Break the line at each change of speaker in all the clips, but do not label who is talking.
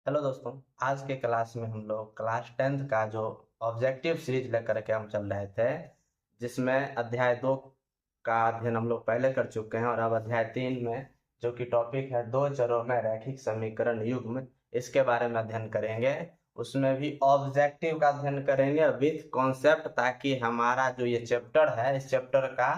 Hello दोस्तों। आज के क्लास में हम लोग क्लास 10th का जो ऑब्जेक्टिव सीरीज लेकर के हम चल रहे थे, जिसमें अध्याय 2 का अध्ययन हम लोग पहले कर चुके हैं और अब अध्याय 3 में जो कि टॉपिक है दो चरों में रैखिक समीकरण युग्म, इसके बारे में अध्ययन करेंगे। उसमें भी ऑब्जेक्टिव का अध्ययन करेंगे विथ कॉन्सेप्ट, ताकि हमारा जो ये चैप्टर है इस चैप्टर का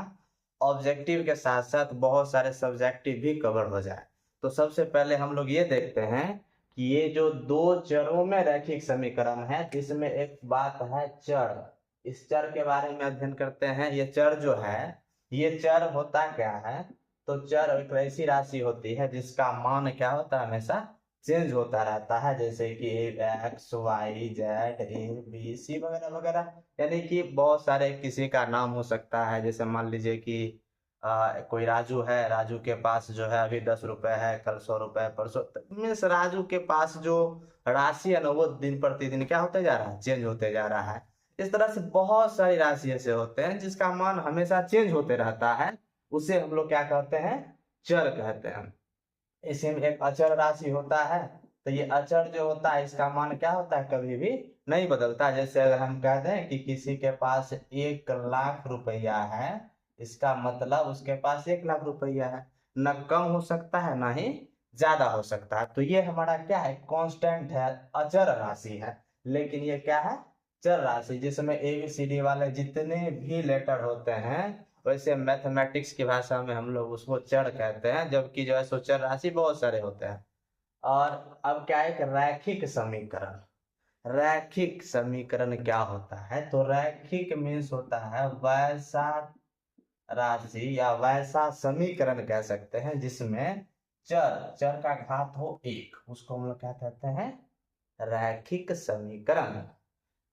ऑब्जेक्टिव के साथ साथ बहुत सारे सब्जेक्टिव भी कवर हो जाए। तो सबसे पहले हम लोग ये देखते हैं कि ये जो दो चरों में रैखिक समीकरण है, इसमें एक बात है चर। इस चर के बारे में अध्ययन करते हैं। ये चर जो है, ये चर होता क्या है? तो चर एक ऐसी राशि होती है जिसका मान क्या होता है, हमेशा चेंज होता रहता है, जैसे कि X Y Z A B C वगैरह वगैरह। यानी कि बहुत सारे किसी का नाम हो सकता है, जैसे मान लीजिए कि कोई राजू है, राजू के पास जो है अभी 10 रुपए है, कल 100 रुपए, परसों। मीन्स राजू के पास जो राशि है ना, वो दिन प्रतिदिन क्या होते जा रहा है, चेंज होते जा रहा है। इस तरह से बहुत सारी राशि ऐसे होते हैं जिसका मान हमेशा चेंज होते रहता है, उसे हम लोग क्या कहते हैं, चर कहते हैं। इसी में एक अचर राशि होता है। तो ये अचर जो होता है इसका मान क्या होता है, कभी भी नहीं बदलता। जैसे अगर हम कह दें कि किसी के पास 1 लाख रुपया है, इसका मतलब उसके पास 1 लाख रुपया है। न कम हो सकता है ना ही ज्यादा हो सकता है। तो ये हमारा क्या है, कांस्टेंट है, अचर राशि है। लेकिन ये क्या है, चर राशि, जिसमें ABCD वाले जितने भी लेटर होते हैं, वैसे मैथमेटिक्स की भाषा में हम लोग उसको चर कहते हैं, जबकि जो है सो चर राशि बहुत सारे होते हैं। और अब क्या है कि रैखिक समीकरण। रैखिक समीकरण क्या होता है? तो रैखिक मीन्स होता है वैसा राशि या वैसा समीकरण कह सकते हैं जिसमें चर चर का घात हो 1, उसको हम लोग क्या कहते हैं, रैखिक समीकरण।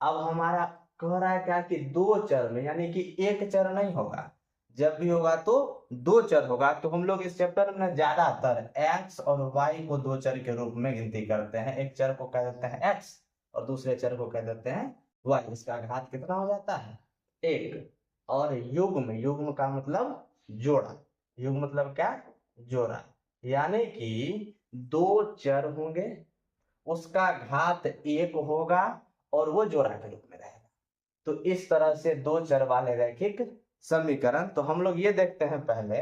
अब हमारा कह रहा है क्या कि दो चर में, यानी कि एक चर नहीं होगा, जब भी होगा तो दो चर होगा। तो हम लोग इस चैप्टर में ज्यादातर x और y को दो चर के रूप में गिनती करते हैं। एक चर को कह देते हैं x और दूसरे चर को कह देते हैं y। इसका घात कितना हो जाता है, 1। और युग्म, युग्म का मतलब जोड़ा। युग्म मतलब क्या, जोड़ा। यानी कि दो चर होंगे, उसका घात 1 होगा और वो जोड़ा के रूप में रहेगा। तो इस तरह से दो चर वाले रैखिक समीकरण। तो हम लोग ये देखते हैं पहले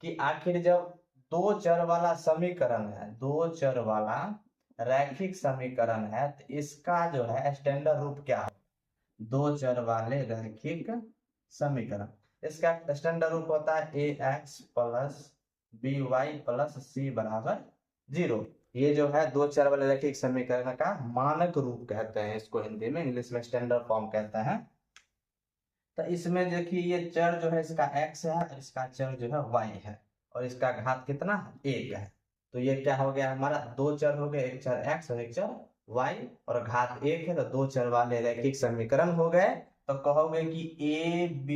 कि आखिर जब दो चर वाला समीकरण है, दो चर वाला रैखिक समीकरण है, तो इसका जो है स्टैंडर्ड रूप क्या है, दो चर वाले रैखिक समीकरण। इसका स्टैंडर्ड रूप होता है ax plus by plus c बराबर 0। ये जो है दो चर वाले रैखिक समीकरण का मानक रूप कहते हैं इसको, हिंदी में, इंग्लिश में स्टैंडर्ड फॉर्म कहते हैं। तो इसमें देखिए ये चर जो है इसका x है और इसका चर जो है y है, और इसका घात कितना है, 1 है। तो ये क्या हो गया हमारा, दो चर हो गए, एक चर x और एक चर y, और घात 1 है, तो दो चर वाले रैखिक समीकरण हो गए। तो कहोगे कि a b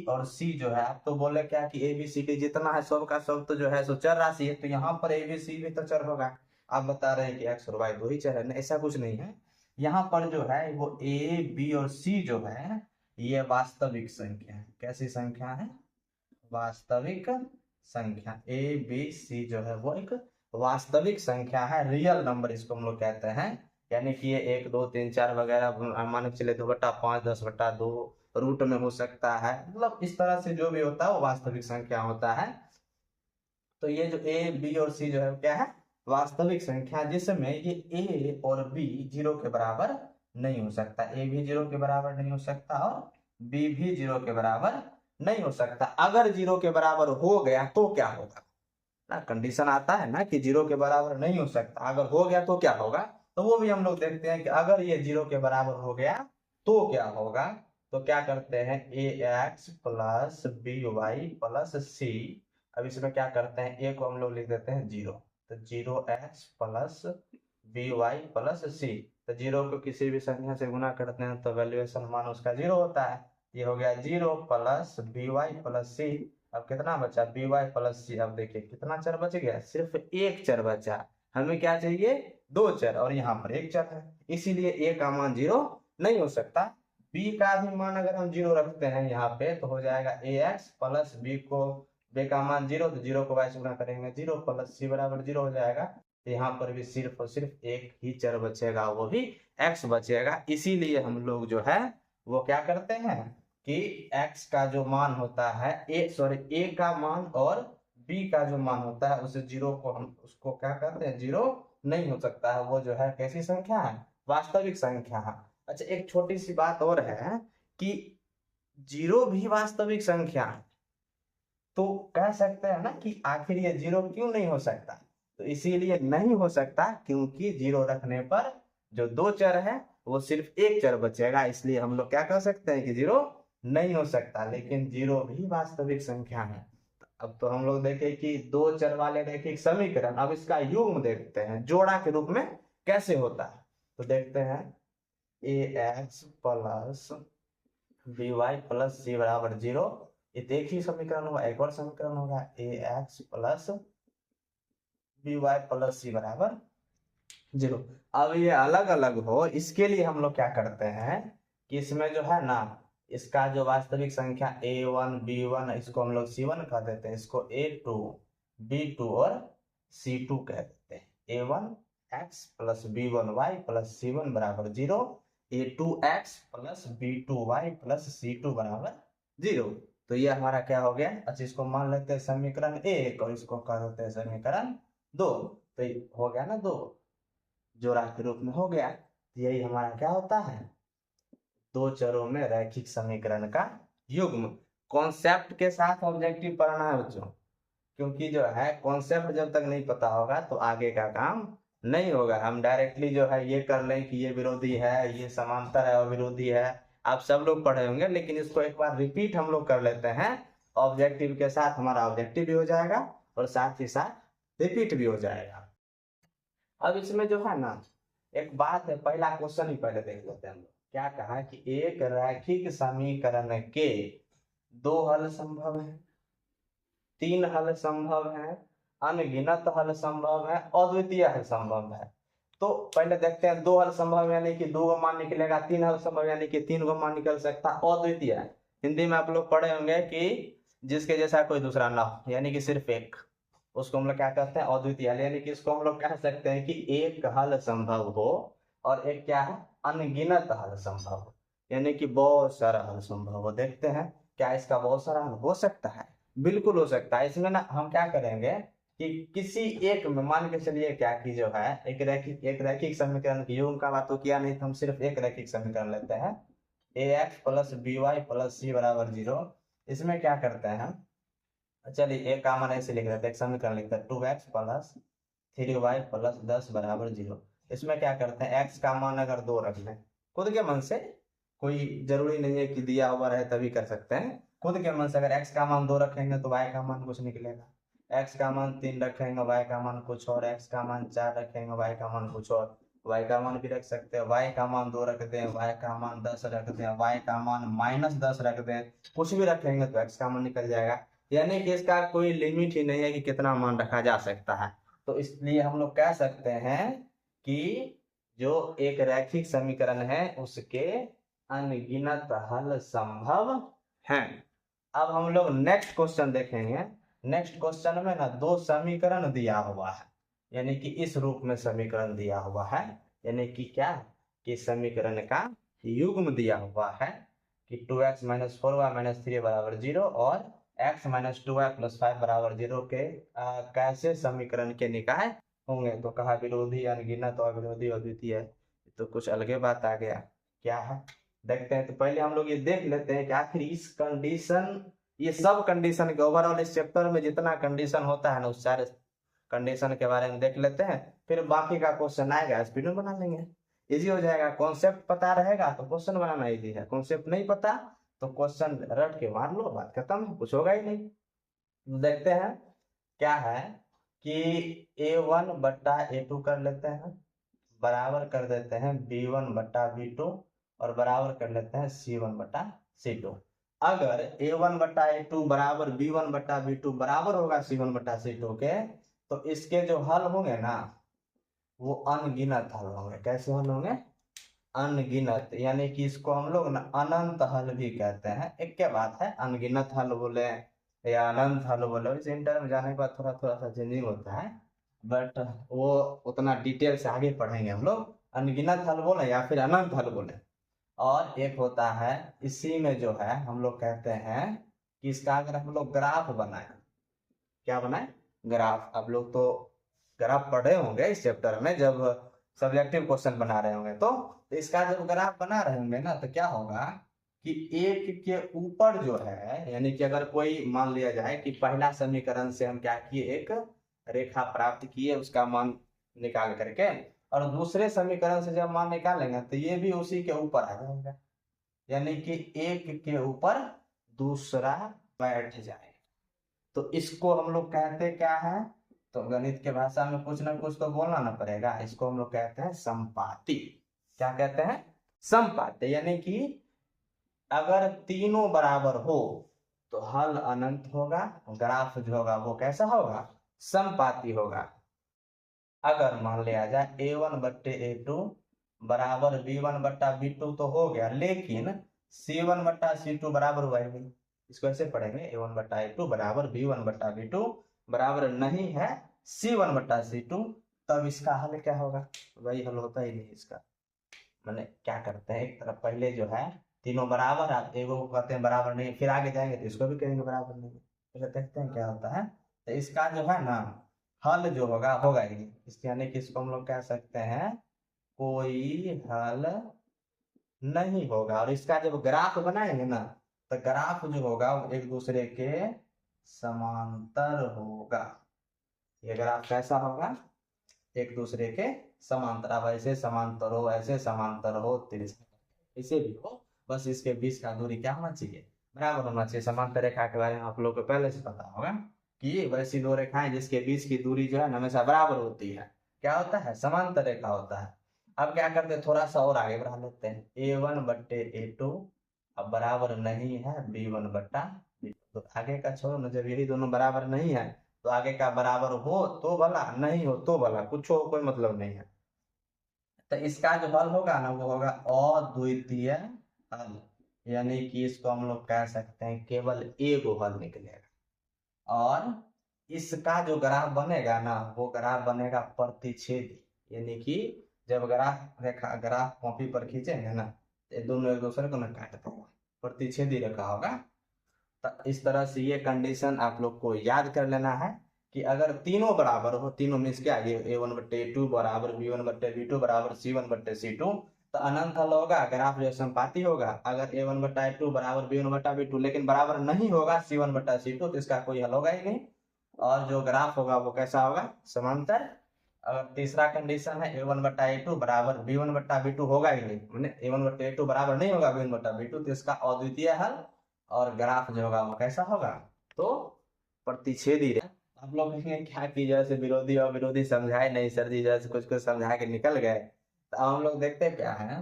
और c जो है, आप तो बोले क्या कि a b c d जितना है सब का सब तो जो है सो चर राशि है, तो यहाँ पर a b c भी तो चर होगा। आप बता रहे हैं कि x और y दो ही चर है, ऐसा कुछ नहीं है। यहाँ पर जो है वो a b और c जो है ये वास्तविक संख्या है। कैसी संख्या है, वास्तविक संख्या। ए बी सी जो है वो एक वास्तविक संख्या है, रियल नंबर इसको हम लोग कहते हैं। यानी कि ये 1 2 3 4 वगैरह मान के चले 2/5 10/2 रूट में हो सकता है, मतलब इस तरह से जो भी होता है वो वास्तविक संख्या होता है। तो ये जो ए बी और सी जो है क्या है, वास्तविक संख्या, जिसमें ये ए और बी 0 के बराबर नहीं हो सकता। ए भी 0 के बराबर नहीं हो सकता और बी भी 0 के बराबर नहीं हो सकता। अगर 0 के बराबर हो गया तो क्या होगा ना, कंडीशन आता है ना कि 0 के बराबर नहीं हो सकता, अगर हो गया तो क्या होगा। तो वो भी हम लोग देखते हैं कि अगर ये 0 के बराबर हो गया तो क्या होगा। तो क्या करते हैं, A X plus B Y plus C. अब इसमें क्या करते हैं, ए को हम लोग लिख देते हैं 0, तो 0x plus B Y plus C. तो 0 को किसी भी संख्या से गुना करते हैं तो वैल्यूएशन मान उसका 0 होता है। ये हो गया 0 plus B Y plus C. अब कितना बचा, बी वाई प्लस सी। अब देखिए कितना चर बच गया, सिर्फ एक चर बचा। हमें क्या चाहिए, दो चर, और यहाँ पर एक चर है, इसीलिए ए का मान 0 नहीं हो सकता। बी का भी मान अगर हम 0 रखते हैं यहाँ पे तो हो जाएगा ए एक्स प्लस बी को, बी का मान 0, तो 0 को वाई से गुणा करेंगे 0 प्लस सी बराबर 0 हो जाएगा। तो यहाँ पर भी सिर्फ और सिर्फ एक ही चर बचेगा, वो भी x बचेगा। इसीलिए हम लोग जो है वो क्या करते हैं कि x का जो मान होता है a का मान और b का जो मान होता है उस जीरो को हम उसको क्या कहते हैं, जीरो नहीं हो सकता है। वो जो है कैसी संख्या है, वास्तविक संख्या है। अच्छा, एक छोटी सी बात और है कि जीरो भी वास्तविक संख्या है, तो कह सकते हैं ना कि आखिर ये जीरो क्यों नहीं हो सकता। तो इसीलिए नहीं हो सकता क्योंकि जीरो रखने पर जो दो चर है वो सिर्फ एक चर बचेगा, इसलिए हम लोग क्या कह सकते हैं कि जीरो नहीं हो सकता। लेकिन जीरो भी वास्तविक संख्या है। अब तो हम लोग देखें कि दो चर वाले रैखिक समीकरण, अब इसका युग्म देखते हैं जोड़ा के रूप में कैसे होता है। तो देखते हैं ax plus by plus c बराबर जीरो, ये एक ही समीकरण होगा। एक और समीकरण होगा ax plus by plus c बराबर जीरो। अब ये अलग अलग हो, इसके लिए हम लोग क्या करते हैं कि इसमें जो है ना, इसका जो वास्तविक संख्या a1 b1 इसको हम लोग c1 कह देते हैं, इसको a2 b2 और c2 कह देते हैं। a1 x plus b1 y plus c1 बराबर zero, a2x plus b2 y plus c2 बराबर जीरो। तो ये हमारा क्या हो गया। अच्छा, इसको मान लेते हैं समीकरण एक और इसको कह देते हैं समीकरण दो। तो ये हो गया ना, दो जोड़ा के रूप में हो गया। यही हमारा क्या होता है, दो चरों में रैखिक समीकरण का युग्म। कॉन्सेप्ट के साथ ऑब्जेक्टिव पढ़ना है बच्चों, क्योंकि जो है कॉन्सेप्ट जब तक नहीं पता होगा तो आगे का काम नहीं होगा। हम डायरेक्टली जो है ये कर लें कि ये विरोधी है, ये समांतर है और विरोधी है, आप सब लोग पढ़े होंगे, लेकिन इसको एक बार रिपीट हम लोग कर लेते हैं ऑब्जेक्टिव के साथ, हमारा ऑब्जेक्टिव भी हो जाएगा और साथ ही साथ रिपीट भी हो जाएगा। अब इसमें जो है ना एक बात है, पहला क्वेश्चन ही पहले देख लेते हैं हम लोग। क्या कहा कि एक रैखिक समीकरण के दो हल संभव है, तीन हल संभव है, अनगिनत हल संभव है, अद्वितीय हल संभव है। तो पहले देखते हैं दो हल संभव यानी कि दो मान निकलेगा, तीन हल संभव यानी कि तीन मान निकल सकता, अद्वितीय है हिंदी में आप लोग पढ़े होंगे कि जिसके जैसा कोई दूसरा ना हो, यानी कि सिर्फ एक, उसको हम लोग क्या कहते हैं, अद्वितीय हल। यानी कि इसको हम लोग कह सकते हैं कि एक हल संभव हो और एक क्या है, अनगिनत हल संभव हो, यानी कि बहुत सारा हल संभव हो। देखते हैं क्या इसका बहुत सारा हल हो सकता है, बिल्कुल हो सकता है। इसमें ना हम क्या करेंगे कि किसी एक में मान के चलिए क्या कि जो है एक रैखिक समीकरण की युग्म का बात तो किया नहीं, तो हम सिर्फ एक रैखिक समीकरण लेते हैं ax plus by plus c बराबर जीरो। इसमें क्या करते हैं हम, चलिए एक कॉमन ऐसे लिख देते हैं, एक समीकरण लिखते हैं 2x प्लस 3y प्लस 10 बराबर जीरो। इसमें क्या करते हैं x का मान अगर दो रख लें खुद के मन से, कोई जरूरी नहीं है कि दिया हुआ रहे तभी कर सकते हैं, खुद के मन से अगर x का मान दो रखेंगे तो y का मान कुछ निकलेगा, x का मान 3 रखेंगे y का मान कुछ और, x का मान 4 रखेंगे y का मान कुछ और, y का मान भी रख सकते हैं, y का मान 2 रख दें, y का मान 10 रख दें, y का मान -10 रख दें, कुछ भी रखेंगे तो x का मान निकल जाएगा। यानी कि इसका कोई लिमिट ही नहीं है कि कितना मान रखा जा सकता है। तो इसलिए हम लोग कह सकते हैं कि जो एक रैखिक समीकरण है उसके अनगिनत हल संभव हैं। अब हम लोग नेक्स्ट क्वेश्चन देखेंगे। नेक्स्ट क्वेश्चन में ना दो समीकरण दिया हुआ है, यानी कि इस रूप में समीकरण दिया हुआ है, यानी कि क्या कि समीकरण का युग्म दिया हुआ है कि 2x माइनस 4y माइनस 3 बराबर जीरो और x माइनस 2y प्लस 5 बराबर जीरो के कैसे समीकरण के निकाय होंगे। तो कहा विरोधी, अनगिनत और विरोधी अद्वितीय है, तो कुछ अलगे बात आ गया। क्या है देखते हैं। तो पहले हम लोग ये देख लेते हैं कि आखिर इस कंडीशन, ये सब कंडीशन के ओवरऑल इस चैप्टर में जितना कंडीशन होता है ना उस सारे कंडीशन के बारे में देख लेते हैं, फिर बाकी का क्वेश्चन आएगा स्पीड में बना लेंगे, इजी हो जाएगा। कॉन्सेप्ट पता रहेगा तो क्वेश्चन बनाना इजी है, कॉन्सेप्ट नहीं पता तो क्वेश्चन रट के मार लो, बात खत्म है, कुछ होगा ही नहीं। देखते हैं क्या है कि a1 बट्टा a2 कर लेते हैं, बराबर कर देते हैं b1 बट्टा b2 और बराबर कर लेते हैं c1 बट्टा c2। अगर a1 बट्टा a2 बराबर b1 बट्टा b2 बराबर होगा c1 बट्टा c2 के, तो इसके जो हल होंगे ना वो अनगिनत हल होंगे। कैसे हल होंगे, अनगिनत, यानी कि इसको हम लोग ना अनंत हल भी कहते हैं। एक क्या बात है, अनगिनत हल बोले या अनंत हल बोले, इस इंटर में जाने के बाद थोड़ा थोड़ा सा चेंजिंग होता है। बट वो उतना डिटेल से आगे पढ़ेंगे हम लोग। अनगिनत हल बोले या फिर अनंत हल बोले। और एक होता है, इसी में जो है हम लोग कहते हैं कि इसका अगर हम लोग ग्राफ बनाए, क्या बनाए, ग्राफ। आप लोग तो ग्राफ पढ़े होंगे इस चैप्टर में जब सब्जेक्टिव क्वेश्चन बना रहे होंगे, तो इसका जब ग्राफ बना रहे होंगे ना, तो क्या होगा कि एक के ऊपर जो है, यानी कि अगर कोई मान लिया जाए कि पहला समीकरण से हम क्या किए, एक रेखा प्राप्त किए उसका मान निकाल करके, और दूसरे समीकरण से जब मान निकालेंगे तो ये भी उसी के ऊपर आ जाएगा, यानी कि एक के ऊपर दूसरा बैठ जाए। तो इसको हम लोग कहते क्या है, तो गणित के भाषा में कुछ ना कुछ तो बोलना ना पड़ेगा, इसको हम लोग कहते हैं समपाती। क्या कहते हैं, समपाती। यानी कि अगर तीनों बराबर हो तो हल अनंत होगा, ग्राफ जो होगा वो कैसा होगा, समपाती होगा। अगर मान लिया जाए a1 बट्टे a2 बराबर b1 बट्टा b2 तो हो गया, लेकिन c1 बट्टा c2 बराबर हुआ ही नहीं। इसको ऐसे पढ़ेंगे, a1 बट्टा a2 बराबर b1 बट्टा b2 बराबर नहीं है c1 बट्टा c2, तब इसका हल क्या होगा, वही हल होता ही नहीं इसका। मैंने क्या करते हैं, एक तरफ पहले जो है तीनों बराबर, आप एगो को कहते हैं बराबर नहीं, फिर आगे जाएंगे तो इसको भी कहेंगे बराबर नहीं। पहले देखते हैं क्या होता है। तो इसका जो है ना हल जो होगा होगा ही नहीं, इसके यानी कि इसको हम लोग कह सकते हैं कोई हल नहीं होगा। और इसका जब ग्राफ बनाएंगे ना, तो ग्राफ जो होगा वो एक दूसरे के समांतर होगा। ये ग्राफ कैसा होगा, एक दूसरे के समांतर। अब ऐसे समांतर हो, ऐसे समांतर हो, तिरछा ऐसे भी हो, बस इसके बीच का दूरी क्या होना चाहिए, बराबर होना चाहिए। समांतर रेखा के बारे में आप लोग को पहले से पता होगा कि वैसी दो रेखाएं जिसके बीच की दूरी जो है हमेशा बराबर होती है, क्या होता है, समांतर रेखा होता है। अब क्या करते हैं, थोड़ा सा और आगे बढ़ा लेते हैं, a1 बट्टे a2 अब बराबर नहीं है b1 बट्टा b2। तो आगे का छोड़ो ना, जब यही दोनों बराबर नहीं है तो आगे का बराबर हो तो भला, नहीं हो तो भला, कुछ हो कोई मतलब नहीं है। तो इसका जो हल होगा ना वो होगा अद्वितीय हल, यानी कि इसको हम लोग कह सकते हैं केवल एक हल निकलेगा। और इसका जो ग्राफ बनेगा ना वो ग्राफ बनेगा प्रतिच्छेदी, यानी कि जब ग्राफ रेखा ग्राफ कॉपी पर खींचेंगे ना तो ये दोनों एक दूसरे को ना काट देगा, प्रतिच्छेदी रेखा होगा। तो इस तरह से ये कंडीशन आप लोग को याद कर लेना है कि अगर तीनों बराबर हो, तीनों मीन्स क्या, ये a1 बट्टे a2 बराबर b1 बट्टे b2 बराबर c1 बट्टे c2, तो अनंत हल होगा, ग्राफ जो संपाती होगा। अगर a1 बट्टा a2 बराबर b1 बट्टा b2 लेकिन बराबर नहीं होगा c1 बट्टा c2, तो इसका कोई हल होगा ही नहीं। और जो ग्राफ होगा वो कैसा होगा, समांतर। अगर तीसरा कंडीशन है a1 बट्टा a2 बराबर b1 बट्टा b2 होगा ही नहीं, मैंने a1 बट्टा a2 बराबर नहीं होगा b1 बट्टा b2, तो इसका अद्वितीय हल। और ग्राफ जो होगा वो कैसा होगा, तो प्रतिच्छेदी। आप लोग कहेंगे क्या की जैसे विरोधी और विरोधी समझाए नहीं सर जी, जैसे कुछ कुछ समझा के निकल गए। तो अब हम लोग देखते क्या है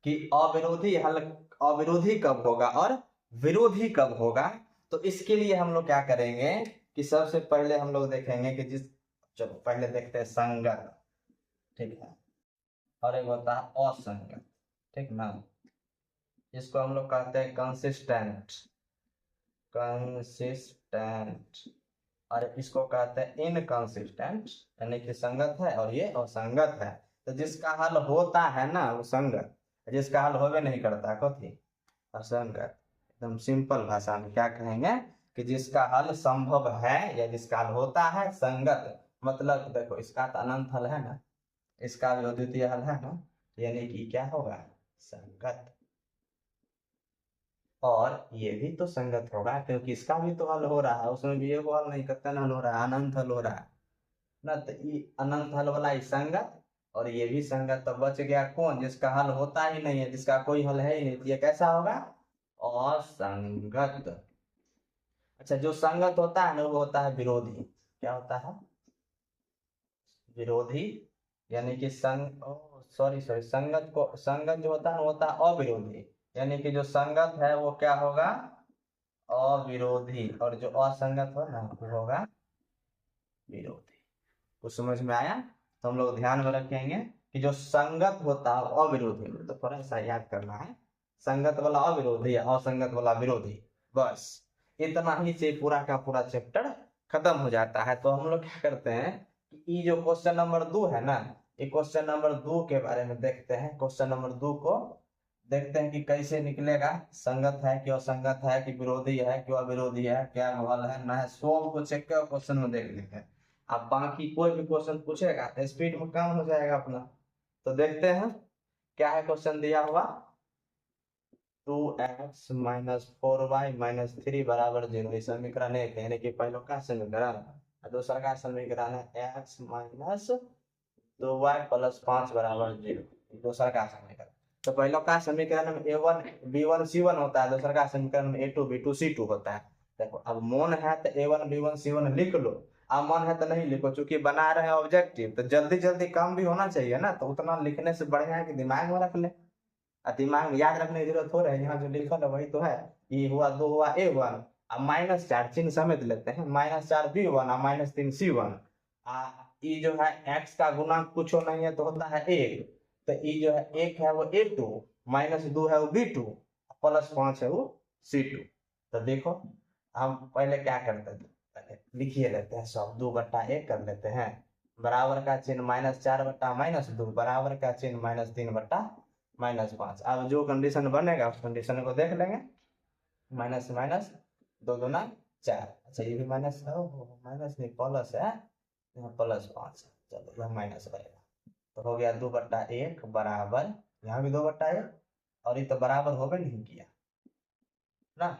कि अविरोधी हल, अविरोधी कब होगा और विरोधी कब होगा। तो इसके लिए हम लोग क्या करेंगे कि सबसे पहले हम लोग देखेंगे कि जिस, चलो पहले देखते हैं संगत, ठीक है, और एक होता है असंगत, ठीक ना। इसको हम लोग कहते हैं कंसिस्टेंट, कंसिस्टेंट। और इसको कहते हैं इनकंसिस्टेंट, यानी कि संगत है और ये असंगत है। तो जिसका हल होता है ना वो संगत, जिसका हल होवे नहीं करता कथी, असंगत। एकदम सिंपल भाषा में क्या कहेंगे कि जिसका हल संभव है या जिसका हल होता है संगत, मतलब देखो इसका तो अनंत हल है ना, इसका भी अद्वितीय हल है ना, यानी कि क्या होगा, संगत। और ये भी तो संगत होगा क्योंकि इसका भी तो हल हो रहा है, उसमें भी एक हल नहीं, कितना हल हो रहा है, अनंत हल हो रहा है ना। तो ये अनंत हल वाला संगत और ये भी संगत, तो बच गया कौन, जिसका हल होता ही नहीं है, जिसका कोई हल है ही नहीं, तो ये कैसा होगा, असंगत। अच्छा, जो संगत होता है ना वो होता है विरोधी। क्या होता है, विरोधी। यानी कि संग, सॉरी सॉरी, संगत को, संगत जो होता है वो होता है अविरोधी, यानी कि जो संगत है वो क्या होगा, अविरोधी। और जो असंगत हो ना वो होगा विरोधी। कुछ समझ में आया, तो हम लोग ध्यान में रखेंगे कि जो संगत होता है अविरोधी, तो थोड़ा सा याद करना है, संगत वाला अविरोधी, असंगत वाला विरोधी, बस इतना ही से पूरा का पूरा चैप्टर खत्म हो जाता है। तो हम लोग क्या करते हैं कि ये जो क्वेश्चन नंबर 2 है ना, ये क्वेश्चन नंबर 2 के बारे में देखते हैं। क्वेश्चन नंबर 2 को देखते हैं कि कैसे निकलेगा, संगत है कि असंगत है कि विरोधी है कि अविरोधी है, क्या हल है ना है, सब को चेक कर क्वेश्चन में देख लेंगे। अब बाकी कोई भी क्वेश्चन पूछेगा तो स्पीड में कम हो जाएगा अपना। तो देखते हैं क्या है क्वेश्चन दिया हुआ। 2x माइनस 4y माइनस 3 बराबर 0, समीकरण एक है, यानी कि पहले का समीकरण। दूसरा का समीकरण है x माइनस 2y प्लस 5 बराबर 0, दूसरा का समीकरण। तो पहले का समीकरण में a1 b1 c1 होता है, दूसरा का समीकरण में a2 b2 c2 होता है। देखो अब मन है तो a1 b1 c1 लिख लो, अब मन है तो नहीं लिखो, चूंकि बना रहे हैं ऑब्जेक्टिव तो जल्दी जल्दी काम भी होना चाहिए ना, तो उतना लिखने से बढ़िया है कि दिमाग में रख ले। दिमाग में याद रखने की जरूरत हो रही है, यहाँ जो लिखा है वही तो है। ये हुआ 2 हुआ a1, अब माइनस 4 चिन्ह समेत लेते हैं, माइनस 4 b1 और माइनस 3 c1। ये जो है x का गुणांक कुछ नहीं है तो होता है 1, तो ये जो है 1 है वो a2, माइनस 2 है वो b2, प्लस 5 है वो c2। तो देखो हम पहले क्या करते थे, पहले लिखिए लेते हैं सब, 2/1 कर लेते हैं, बराबर का चिन्ह माइनस 4 बट्टा माइनस 2, बराबर का चिन्ह माइनस 3 बट्टा माइनस 5। अब जो कंडीशन बनेगा उस कंडीशन को देख लेंगे, माइनस माइनस 2 दूना 4, अच्छा ये भी माइनस है, माइनस नहीं प्लस है, यहाँ प्लस 5, चलो यह माइनस रहेगा। तो हो गया 2/1 बराबर, यहाँ भी 2/1, और ये तो बराबर हो गया नहीं किया ना,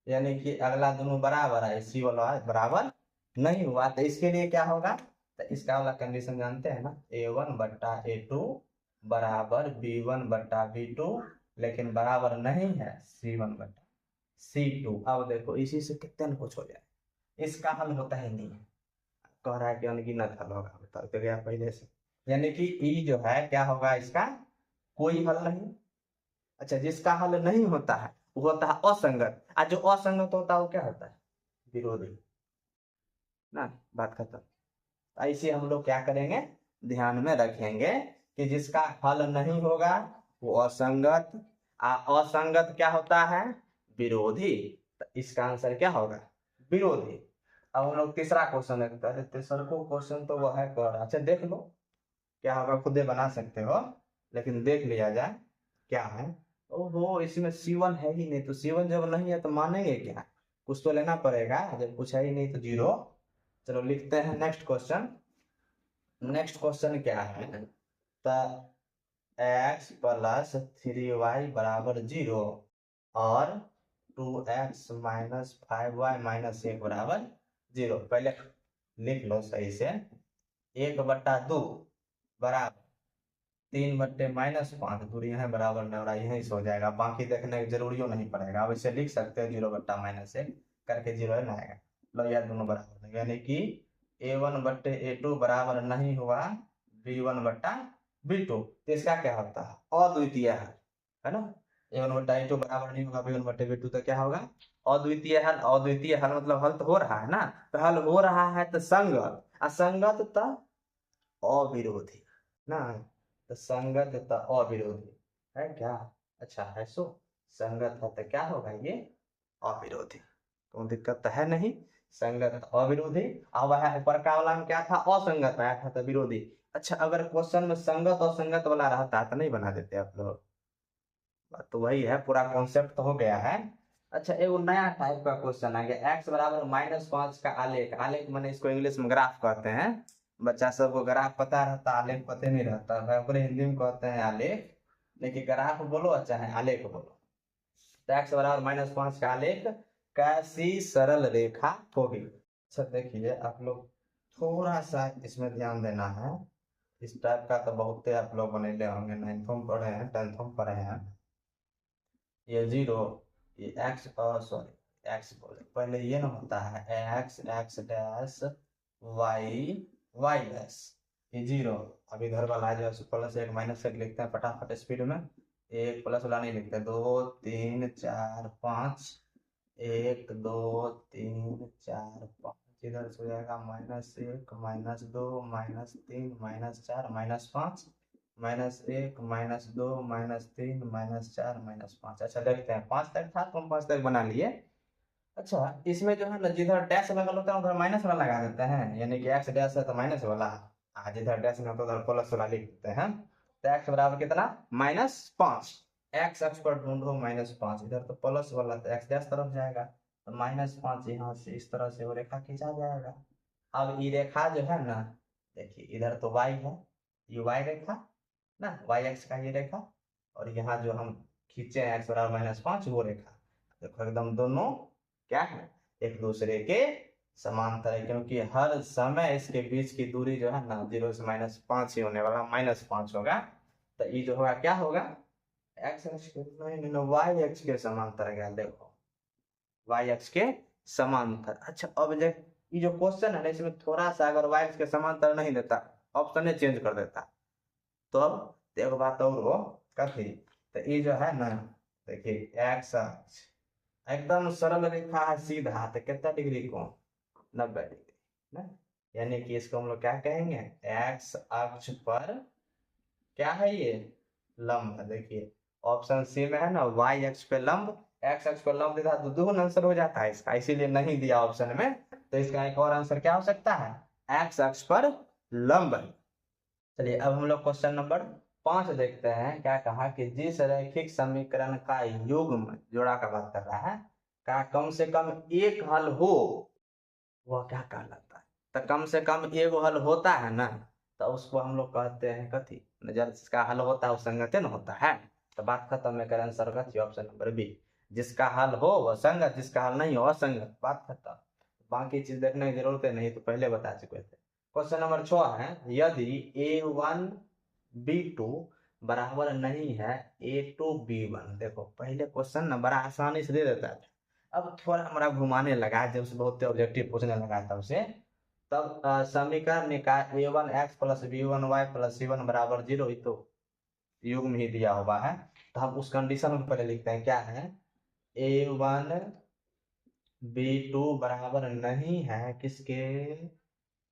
यानी कि अगला दोनों बराबर है, इसी वाला बराबर नहीं हुआ, तो इसके लिए क्या होगा, तो इसका वाला कंडीशन जानते हैं ना, a1/a2 बराबर b1/b2, लेकिन बराबर नहीं है c1/c2। अब देखो इसी से कितने न कुछ हो जाए, इसका हल होता है नहीं, कह रहा है कि अनगिनत हल होगा, बता तो गया पहले से, यानी कि ई जो है क्या होगा, इसका कोई हल नहीं। अच्छा जिसका हल नहीं होता है वो होता है असंगत, और जो असंगत होता है वो क्या होता है, विरोधी ना, बात खत्म। ऐसे हम लोग क्या करेंगे, ध्यान में रखेंगे कि जिसका हल नहीं होगा वो असंगत, असंगत क्या होता है, विरोधी, तो इसका आंसर क्या होगा, विरोधी। अब हम लोग तीसरा क्वेश्चन देखते हैं, तीसरा क्वेश्चन तो वो है कर, अच्छा देख लो क्या होगा, खुदे बना सकते हो लेकिन देख लिया जाए क्या है। ओहो इसमें C1 है ही नहीं, तो C1 जब नहीं है तो मानेंगे क्या, कुछ तो लेना पड़ेगा, जब कुछ है ही नहीं तो 0। चलो लिखते हैं नेक्स्ट क्वेश्चन। नेक्स्ट क्वेश्चन क्या है, तो x प्लस 3y बराबर 0 और 2x माइनस 5y माइनस 1 बराबर 0। पहले लिख लो सही से, 1/2 बराबर 3/-5, दूरी है बराबर नहीं हो रहा, यहीं से हो जाएगा, बाकी देखने की जरूरी नहीं पड़ेगा, अब इसे लिख सकते हैं 0/-1 करके 0 है ना आएगा। लो यार दोनों बराबर नहीं, यानी कि a1/a2 बराबर नहीं हुआ b1/b2, तो इसका क्या होता है, अद्वितीय है ना। a1/a2 बराबर नहीं होगा b1/b2 तो क्या होगा, अद्वितीय हल। अद्वितीय हल मतलब हल तो हो रहा है ना, तो हल हो रहा है तो संगत, असंगत तो अविरोधी ना, तो संगत तो अविरोधी है क्या, अच्छा है सो संगत है तो क्या होगा ये अविरोधी, तो दिक्कत तो है नहीं, संगत अविरोधी। अब है ऊपर का वाला में क्या था, असंगत आया था तो विरोधी। अच्छा अगर क्वेश्चन में संगत और संगत वाला रहता तो नहीं बना देते आप लोग, बात तो वही है, पूरा कॉन्सेप्ट तो हो गया है। अच्छा एगो नया टाइप का क्वेश्चन आ गया, x बराबर -5 का आलेख, आलेख मैंने इसको इंग्लिश में ग्राफ कहते हैं, बच्चा सबको ग्राफ पता रहता, आलेख पता नहीं रहता है, पूरे हिंदी में कहते हैं आलेख, लेकिन ग्राफ बोलो चाहे आलेख बोलो। तो x बराबर -5 का आलेख कैसी सरल रेखा होगी। अच्छा देखिए आप लोग थोड़ा सा इसमें ध्यान देना है, इस टाइप का तो बहुत आप लोग बनेले होंगे, 9th में पढ़े हैं 10th में पढ़े हैं। ये 0, ये x और सॉरी x बोले पहले, ये ना होता है x x dash y y dash, ये 0, अब इधर वाला आ जाए +1 -1 लिखते हैं फटाफट स्पीड में, एक प्लस वाला नहीं लिखते, 2 3 4 5, 1 2 3 4 5, इधर से हो जाएगा -1 -2 -3 -4 -5, -1 -2 -3 -4 -5। अच्छा देखते हैं 5 तक था तो हम 5 तक बना लिए, अच्छा, इसमें जो है ना जिधर डैश लगल होता है उधर माइनस वाला लगा देते हैं, यानी कि एक्स डैश है तो माइनस वाला, जिधर डैश नहीं होता उधर प्लस वाला लिख देते हैं। तो एक्स बराबर कितना, -5। एक्स अक्ष पर ढूंढो -5, इधर तो प्लस वाला तो एक्स डैश तरफ जाएगा, तो -5 यहाँ से इस तरह से वो रेखा खींचा जाएगा। अब ये रेखा जो है ना, देखिए इधर तो y है, ये y रेखा ना, y एक्स का ये रेखा, और यहाँ जो हम खींचे हैं एक्स बराबर -5 वो रेखा, देखो एकदम दोनों क्या है, एक दूसरे के समांतर है, क्योंकि हर समय इसके बीच की दूरी जो है ना 0 से -5 ही होने वाला, -5 होगा। तो ये जो होगा क्या होगा, एक्स एक्स के नहीं वाई एक्स के समांतर गया, देखो वाई एक्स के समांतर। अच्छा ऑब्जेक्ट, ये जो क्वेश्चन है ना इसमें थोड़ा सा अगर वाई एक्स के समांतर नहीं देता, ऑप्शन चेंज कर देता, तो अब एक बात और हो कथी, तो ये जो है ना, देखिए एक्स अक्ष एकदम सरल रेखा है सीधा, तो कितना डिग्री को, 90 डिग्री ना, यानी कि इसको हम लोग क्या कहेंगे, एक्स अक्ष पर क्या है ये, लंब है। देखिए ऑप्शन सी में है ना वाई अक्ष पे लंब, एक्स अक्ष पर लंब देता तो दोनों आंसर हो जाता है इसका, इसीलिए नहीं दिया ऑप्शन में। तो इसका एक और आंसर क्या हो सकता है, एक्स अक्ष पर लंब। चलिए अब हम लोग क्वेश्चन नंबर 5 देखते हैं, क्या कहा कि जिस रैखिक समीकरण का युग्म, जोड़ा का बात कर रहा है, का कम से कम एक हल हो, वह क्या कहलाता है। तो कम से कम एक हल होता है ना, तो उसको हम लोग कहते हैं कथी, जिसका हल होता है वो संगत न होता है। तो बात खत्म है, करें आंसर कथी, ऑप्शन नंबर बी, जिसका हल हो वह संगत, जिसका हल नहीं हो असंगत, बात खत्म। बाकी चीज देखने की जरूरत है नहीं, तो पहले बता चुके थे। क्वेश्चन नंबर 6 है, यदि A1 B2 बराबर नहीं है A2 B1, देखो पहले क्वेश्चन ना बड़ा आसानी से दे देता है, अब थोड़ा हमारा घुमाने लगा, जब से बहुत ऑब्जेक्टिव पूछने लगा तब से, तब समीकरण निकाय A1 x plus B1 y plus C1 बराबर 0, ये तो युग्म ही दिया हुआ है, तो हम उस कंडीशन को पहले लिखते हैं, क्या है, A1 B2 बराबर नहीं है किसके,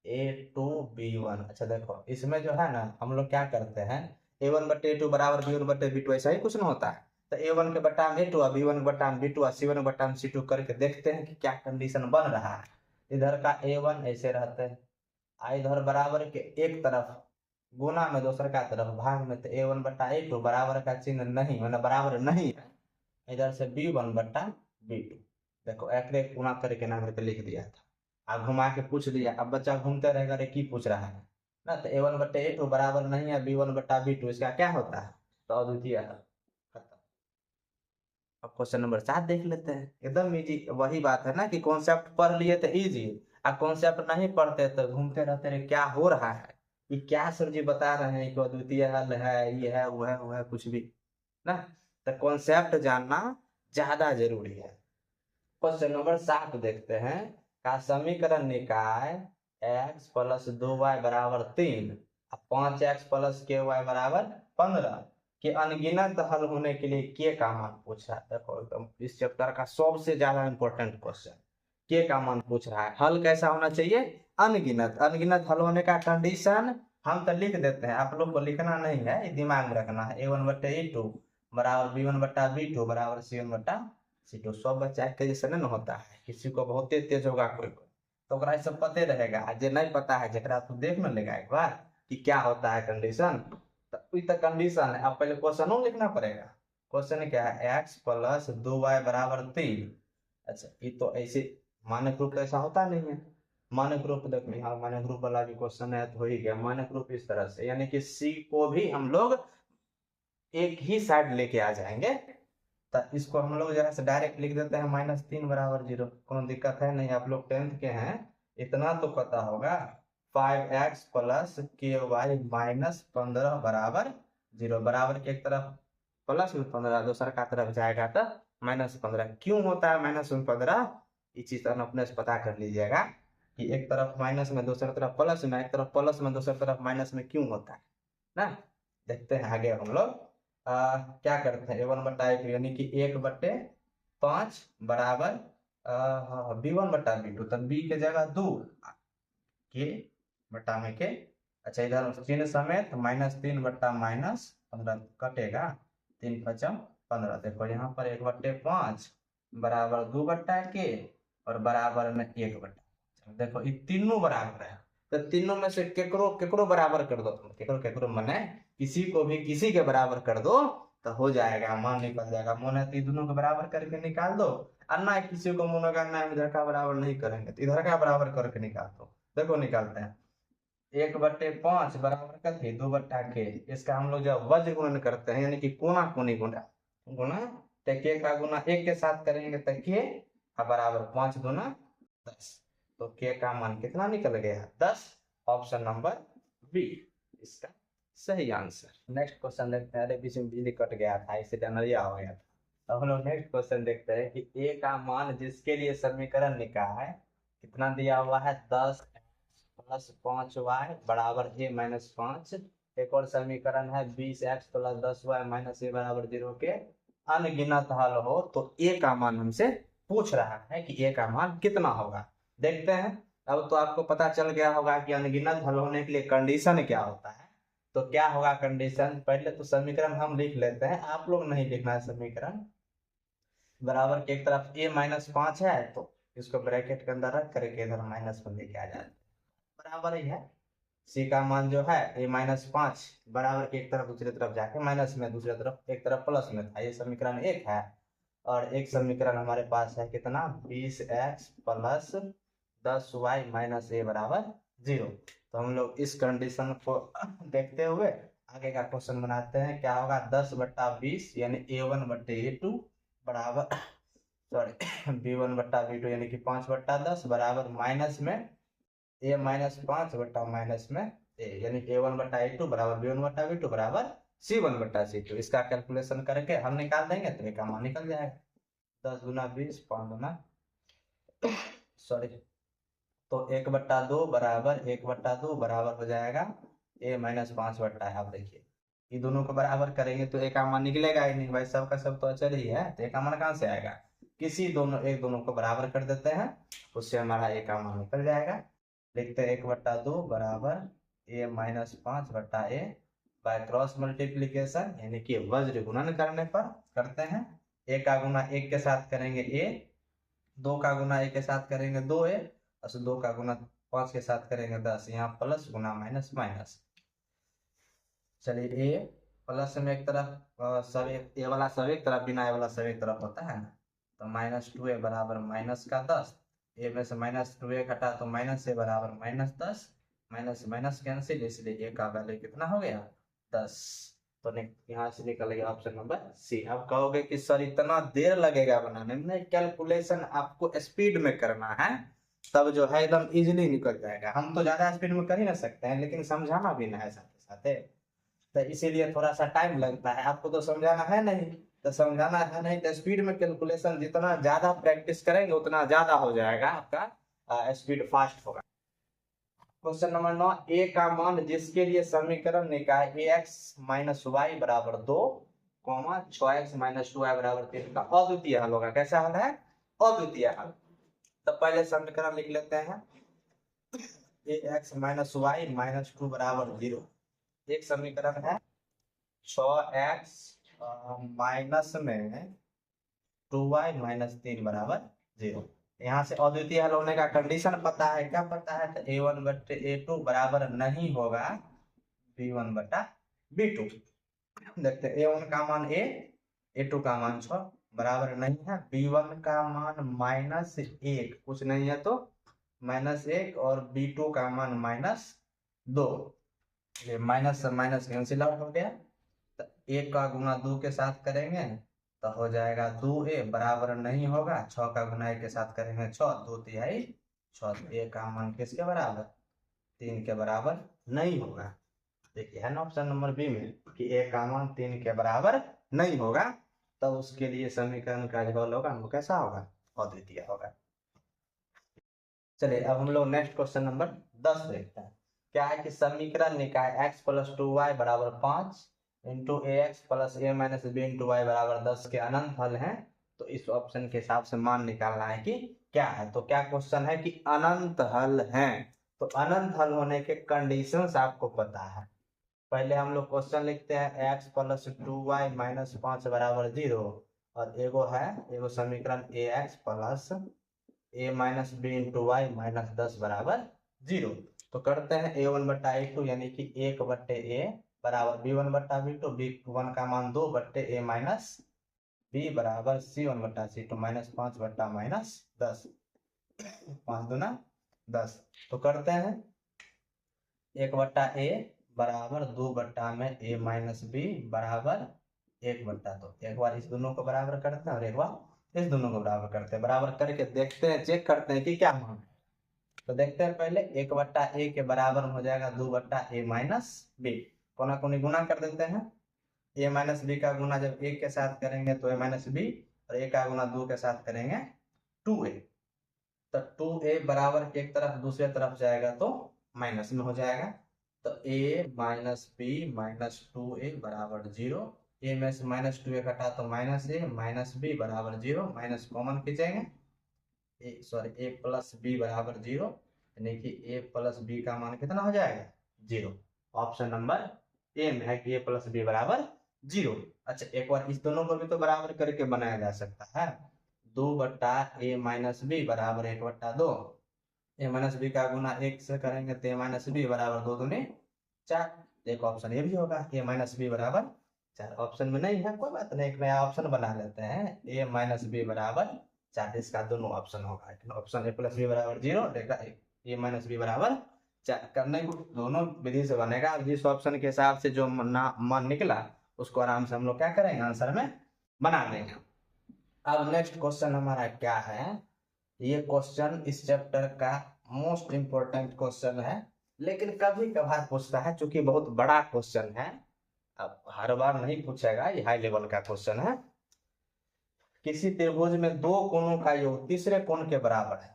A2 B1। अच्छा देखो इसमें जो है ना हम लोग क्या करते हैं, A1/A2 बराबर B1/B2, ऐसा ही कुछ ना होता है, तो A1 के बटा में A2, B1 बटा में B2, C1 बटा में C2 करके देखते हैं कि क्या कंडीशन बन रहा है। इधर का A1 ऐसे रहते हैं, इधर बराबर के एक तरफ गुना में दूसर का तरफ भाग में, तो A1/A2 बराबर का चिन्ह नहीं, मतलब बराबर नहीं है, इधर से B1/B2, देखो एक एक गुना करके ना करके लिख दिया था, अब घुमा के पूछ दिया, अब बच्चा घूमते रहेगा रे की पूछ रहा है ना, तो A1/A2 बराबर नहीं है B1/B2, इसका क्या होता है, तो अद्वितीय है, खत्म। अब क्वेश्चन नंबर 7 देख लेते हैं, एकदम इजी, वही बात है ना कि कॉन्सेप्ट पढ़ लिए तो इजी, अब कॉन्सेप्ट नहीं पढ़ते तो घूमते रहते रहे क्या हो रहा है, ये क्या सर जी बता रहे हैं कि अद्वितीय हल है, ये है वो है कुछ भी ना, तो कॉन्सेप्ट जानना ज्यादा जरूरी है। क्वेश्चन नंबर 7 देखते हैं, का समीकरण निकाय x प्लस 2y बराबर 3 और 5x प्लस ky बराबर 15 के अनगिनत हल होने के लिए के का मान पूछ रहा है। देखो एकदम इस चैप्टर का सबसे ज्यादा इंपॉर्टेंट क्वेश्चन, के का मान पूछ रहा है, हल कैसा होना चाहिए, अनगिनत। अनगिनत हल होने का कंडीशन हम तो लिख देते हैं, आप लोग को लिखना नहीं है, ये दिमाग में रखना है, A1/A2 बराबर B1/B2 बराबर C1/C2। सब बच्चा के जैसे नहीं होता है, किसी को बहुत तेज होगा कोई कोई, तो ओकरा सब पते रहेगा, जे नहीं पता है जरा तो देख न लेगा एक बार कि क्या होता है कंडीशन, तो ई तो कंडीशन है, अब पहले क्वेश्चन लिखना पड़ेगा। क्वेश्चन क्या है, x प्लस 2y बराबर 3। अच्छा ये तो ऐसे मानक रूप तो ऐसा होता नहीं है, मानक रूप देखो यहाँ मानक रूप वाला भी क्वेश्चन है तो हो ही गया, मानक रूप इस तरह से, यानी कि सी को भी हम लोग एक ही साइड लेके आ जाएंगे, तो इसको हम लोग जो है डायरेक्ट लिख देते हैं -3 बराबर 0, कोनो दिक्कत है नहीं, आप लोग 10th के हैं, इतना तो पता होगा, 5x प्लस ky -15 बराबर 0, बराबर के एक तरफ प्लस में 15 दूसरा का तरफ जाएगा तो -15, क्यों होता है -15, ये चीज अपने से पता कर लीजिएगा कि एक तरफ माइनस में दूसरी तरफ प्लस में, एक तरफ प्लस में दूसरी तरफ माइनस में क्यों होता है ना। देखते हैं आगे हम लोग क्या करते हैं, A1/A2 यानी कि 1/5 बराबर B1/B2, तब B के जगह 2 के बटा में के, अच्छा इधर चिन्ह समेत -3 बट्टा -15 कटेगा, 3 5 15, देखो यहाँ पर 1/5 बराबर 2/k और बराबर में 1/। देखो ये तीनों बराबर है, तो तीनों में से केकरो केकरो बराबर कर दो तुम, केकरो केकरो मने किसी को भी किसी के बराबर कर दो तो हो जाएगा, मान निकल जाएगा। मन है तो दोनों के बराबर करके निकाल दो, और ना किसी को मन होगा ना इधर का बराबर नहीं करेंगे तो इधर का बराबर करके निकाल दो। देखो निकालते हैं, 1/5 बराबर कथी 2/k। इसका हम लोग जब वज्र गुणन करते हैं यानी कि कोना कोनी गुणा गुणा, तो k का गुना 1 के साथ करेंगे तो k बराबर 5 गुना 10, तो k का मान कितना निकल गया 10। ऑप्शन नंबर बी इसका सही आंसर। नेक्स्ट क्वेश्चन देखते हैं। अरे बीच में बिजली कट गया था इससे नजरिया हो गया था। अब हम लोग नेक्स्ट क्वेश्चन देखते हैं कि a का मान जिसके लिए समीकरण निकाला है कितना दिया हुआ है 10 प्लस 5y बराबर a-5। एक और समीकरण है 20x plus 10y minus a बराबर 0 के अनगिनत हल हो, तो a का मान हमसे पूछ रहा है कि a का मान कितना होगा। देखते हैं। अब तो आपको पता चल गया होगा कि अनगिनत हल होने के लिए कंडीशन क्या होता है। तो क्या होगा कंडीशन, पहले तो समीकरण हम लिख लेते हैं, आप लोग नहीं लिखना है समीकरण। बराबर के एक तरफ a-5 है तो इसको ब्रैकेट के अंदर रख करके इधर माइनस में लेके आ जाते हैं, बराबर ही है। c का मान जो है a-5 बराबर के एक तरफ दूसरी तरफ जाके माइनस में, दूसरी तरफ एक तरफ प्लस में था, ये समीकरण एक है। और एक समीकरण हमारे पास है कितना 20x plus 10y minus a बराबर 0। तो हम लोग इस कंडीशन को देखते हुए आगे का क्वेश्चन बनाते हैं। क्या होगा 10/20 यानी a1/a2 बराबर सॉरी b1/b2 यानी कि 5/10 बराबर माइनस में a-5 माइनस में a यानी a1/a2 बराबर b1/b2 बराबर c1/c2। इसका कैलकुलेशन करके हम निकाल देंगे तो एक मान निकल जाएगा 10 गुना 20 5 गुना सॉरी, तो 1/2 बराबर 1/2 बराबर हो जाएगा a-5 है। अब देखिए ये दोनों को बराबर करेंगे तो एक मान निकलेगा ही नहीं भाई, सबका सब तो अचर ही है, तो एक मान कहाँ से आएगा, किसी दोनों एक दोनों को बराबर कर देते हैं, उससे हमारा एक मान निकल जाएगा। लिखते हैं 1/2 बराबर a-5/a बाय क्रॉस मल्टीप्लीकेशन यानी कि वज्र गुणन करने पर करते हैं। a का गुना 1 के साथ करेंगे a, 2 का गुना 1 के साथ करेंगे 2a, और 2 का गुना 5 के साथ करेंगे 10। यहाँ प्लस गुना माइनस माइनस। चलिए a प्लस में एक तरफ सब एक ए वाला सब एक तरफ, बिना ए वाला सब एक तरफ होता है ना, तो -2a बराबर माइनस का 10, ए में से -2a घटा तो माइनस ए बराबर -10, माइनस माइनस कैंसिल, इसलिए ए का वैल्यू कितना हो गया 10। तो यहाँ से निकल गया ऑप्शन नंबर सी। अब कहोगे कि सर इतना देर लगेगा बनाने में, कैलकुलेशन आपको स्पीड में करना है तब जो है एकदम इजीली निकल जाएगा। हम तो ज्यादा स्पीड में कर ही ना सकते हैं लेकिन समझाना भी ना है साथ साथ, तो इसीलिए थोड़ा सा टाइम लगता है। आपको तो समझाना है नहीं, तो समझाना है नहीं तो स्पीड में कैलकुलेशन जितना ज्यादा प्रैक्टिस करेंगे उतना ज्यादा हो जाएगा, आपका स्पीड फास्ट होगा। क्वेश्चन नंबर 9, ए का मान जिसके लिए समीकरण निकाय ax-y बराबर 2, 6x-2y बराबर 3 का अद्वितीय हल होगा। कैसा हल है, अद्वितीय हल। तो पहले समीकरण लिख लेते हैं ax-y-2 बराबर 0। एक समीकरण है 6x माइनस में 2y माइनस 3 बराबर 0। यहाँ से अद्वितीय हल होने का कंडीशन पता है, क्या पता है, तो a1/a2 बराबर नहीं होगा b1/b2। देखते हैं a1 का मान a, a2 का मान 6 बराबर नहीं है, b1 का मान -1 कुछ नहीं है तो -1 और b2 का मान -2, ये माइनस माइनस कैंसिल आउट हो गया। तो 1 का गुना 2 के साथ करेंगे तो हो जाएगा 2a बराबर नहीं होगा, 6 का गुना 1 के साथ करेंगे 6, 2 तिहाई 6, a का मान किसके बराबर 3 के बराबर नहीं होगा। देखिए है ना ऑप्शन नंबर बी में कि a का मान 3 के बराबर नहीं होगा, तब उसके लिए समीकरण का जो हल होगा वो कैसा होगा, अद्वितीय होगा। चलिए अब हम लोग नेक्स्ट क्वेश्चन नंबर 10 देखते हैं। क्या है कि समीकरण निकाय x + 2y बराबर 5 into ax plus a minus b into y बराबर 10 के अनंत हल हैं। तो इस ऑप्शन के हिसाब से मान निकालना है कि क्या है। तो क्या क्वेश्चन है कि अनंत हल हैं, तो अनंत हल होने के कंडीशंस आपको पता है। पहले हम लोग क्वेश्चन लिखते हैं x + 2y - 5 बराबर 0। और एगो समीकरण A X plus A minus B into Y minus 10 बराबर 0। तो करते हैं a1 बट्टा a2 यानी कि 1 बट्टे ए बराबर b1 बट्टा b2, b1 का मान 2 बट्टे ए माइनस बी बराबर c1 बट्टा c2 माइनस 5 बट्टा माइनस 10, 5 दूना 10। तो करते हैं 1 बट्टा ए बराबर 2 बट्टा में ए माइनस बी बराबर 1 बट्टा 2। एक बार इस दोनों को बराबर करते हैं और एक बार इस दोनों को बराबर करते हैं। बराबर करके देखते हैं, चेक करते हैं कि क्या मान है। तो देखते हैं पहले 1 बट्टा ए के बराबर हो जाएगा 2 बट्टा ए माइनस बी। कोना कोनी गुना कर देते हैं। ए माइनस बी का गुना जब 1 के साथ करेंगे तो ए माइनस बी, और ए का गुना 2 के साथ करेंगे 2a। तो 2a बराबर के एक तरफ दूसरे तरफ जाएगा तो माइनस में हो जाएगा। तो a minus B minus 2a बराबर 0। ए में से माइनस 2a घटा तो माइनस ए माइनस बी बराबर 0, माइनस कॉमन खींचेंगे ए प्लस बी बराबर 0, यानी कि ए प्लस बी का मान कितना हो जाएगा 0। ऑप्शन नंबर ए में है कि ए प्लस बी बराबर 0। अच्छा, एक बार इस दोनों को भी तो बराबर करके बनाया जा सकता है। 2 बट्टा ए माइनस बी बराबर 1 बट्टा 2। ए माइनस बी का गुना 1 से करेंगे तो ए माइनस बी बराबर 2 दूनी 4। एक ऑप्शन ये भी होगा ए माइनस बी बराबर 4। ऑप्शन में नहीं है कोई बात नहीं, एक नया ऑप्शन बना लेते हैं ए माइनस बी बराबर 4। इसका दोनों ऑप्शन होगा, ऑप्शन ए प्लस बी बराबर 0, ए माइनस बी बराबर 4। करने को दोनों विधि से बनेगा। जिस ऑप्शन के हिसाब से जो मान निकला उसको आराम से हम लोग क्या करेंगे, आंसर में बना देंगे। अब नेक्स्ट क्वेश्चन हमारा क्या है, ये क्वेश्चन इस चैप्टर का मोस्ट इंपोर्टेंट क्वेश्चन है, लेकिन कभी कभार पूछता है, चूंकि बहुत बड़ा क्वेश्चन है। अब हर बार नहीं पूछेगा, ये हाई लेवल का क्वेश्चन है। किसी त्रिभुज में दो कोणों का योग तीसरे कोण के बराबर है।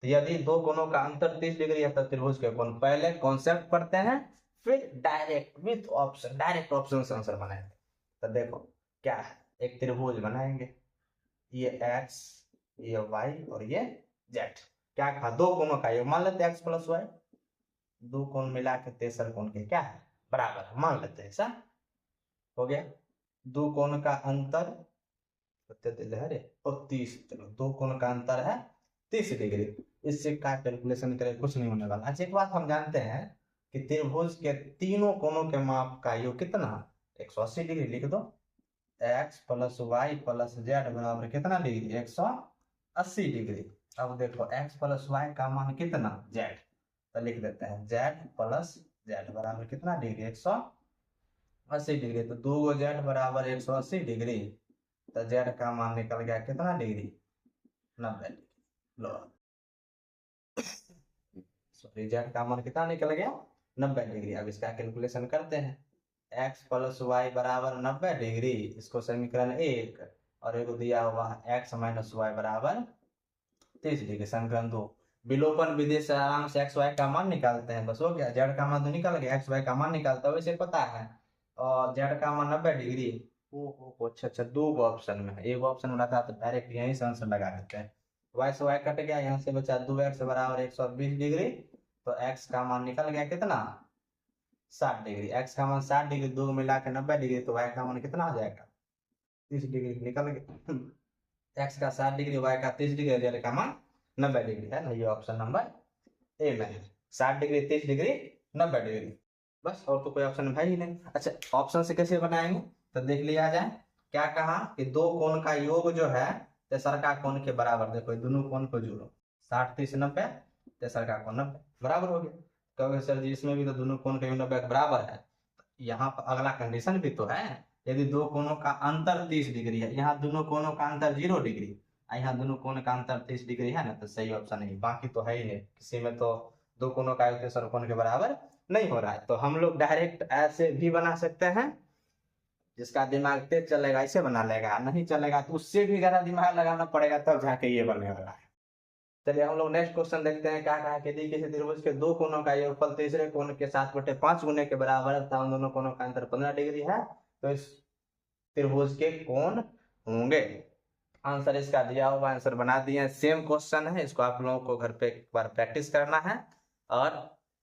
तो यदि दो कोणों का अंतर 30 डिग्री है तो त्रिभुज के कोण। पहले कॉन्सेप्ट पढ़ते हैं, फिर direct with option, direct option से आंसर बनाएंगे। तो देखो क्या है, एक त्रिभुज बनाएंगे, ये x, ये y और ये z। क्या कहा, दो कोणों का योग मान लेते हैं x प्लस वाई। दो कोण मिला के तेसर कोण के क्या है बराबर, मान लेते हैं ऐसा हो गया। दो कोण का अंतर और 30, चलो दो कोण का अंतर है 30 डिग्री। इससे क्या कैलकुलेशन करें, कुछ नहीं होने वाला। अच्छा, एक बात हम जानते हैं कि त्रिभुज के तीनों कोणों के माप का योग कितना, 180 डिग्री। लिख दो x plus y plus z बराबर कितना डिग्री, 180 डिग्री। अब देखो x प्लस वाई का मान कितना z, तो लिख देते हैं z प्लस जेड बराबर कितना डिग्री, 180 डिग्री। तो 2 गो z बराबर 180 डिग्री, तो z का मान निकल गया कितना डिग्री, 90 डिग्री। लो सॉरी, z का मान कितना निकल गया 90 डिग्री। अब इसका कैलकुलेशन करते हैं, x प्लस वाई बराबर 90 डिग्री, इसको समीकरण 1, और एक दिया हुआ x माइनस वाई बराबर 30 डिग्री, समीकरण 2। विलोपन विधि से आराम से x y का मान निकालते हैं, बस हो गया। z का मान तो निकल गया, x y का मान निकालता है वैसे पता है, और z का मान 90 डिग्री। अच्छा, दो ऑप्शन में है, एक ऑप्शन में था तो डायरेक्ट यहीं से आंसर लगा देते हैं। y से y कट गया, यहाँ से बचा 2x बराबर 120 डिग्री। तो x का मान निकल गया कितना 60 डिग्री। x का मान 60 डिग्री, दो मिला के 90 डिग्री, तो y का मान कितना हो जाएगा 30 डिग्री निकल गया। x का 60 डिग्री, y का 30 डिग्री, z का मान 90 डिग्री है ना। ये ऑप्शन नंबर ए में है, 60 डिग्री 30 डिग्री 90 डिग्री, बस। और तो कोई ऑप्शन है ही नहीं। अच्छा, ऑप्शन से कैसे बनाएंगे, तो देख लिया जाए। क्या कहा कि दो कोण का योग जो है तेसर का कोण के बराबर। देखो दोनों कोण को जोड़ो, 60 30 90, तेसर का कोण 90 बराबर हो गया। कहोगे सर जी इसमें भी तो दोनों कोण का योग 90 बराबर है। यहाँ पर अगला कंडीशन भी तो है, यदि दो कोणों का अंतर 30 डिग्री है, यहाँ दोनों कोणों का अंतर 0 डिग्री, यहाँ दोनों कोण का अंतर 30 डिग्री है ना, तो सही ऑप्शन है। बाकी तो है ही नहीं, किसी में तो दो कोणों का योग तेसर कोण के बराबर नहीं हो रहा है। तो हम लोग डायरेक्ट ऐसे भी बना सकते हैं, जिसका दिमाग तेज चलेगा ऐसे बना लेगा, नहीं चलेगा तो उससे भी ज्यादा दिमाग लगाना पड़ेगा, तब जाके ये बनने वाला है। चलिए हम लोग नेक्स्ट क्वेश्चन देखते हैं। क्या कहा कि यदि किसी त्रिभुज के दो कोणों का योगफल तीसरे कोण के 7/5 गुने के बराबर है तथा उन दोनों कोणों का अंतर 15 डिग्री है, तो इस त्रिभुज के कोण होंगे। आंसर इसका दिया हुआ, आंसर बना दिए। सेम क्वेश्चन है, इसको आप लोगों को घर पे एक बार प्रैक्टिस करना है और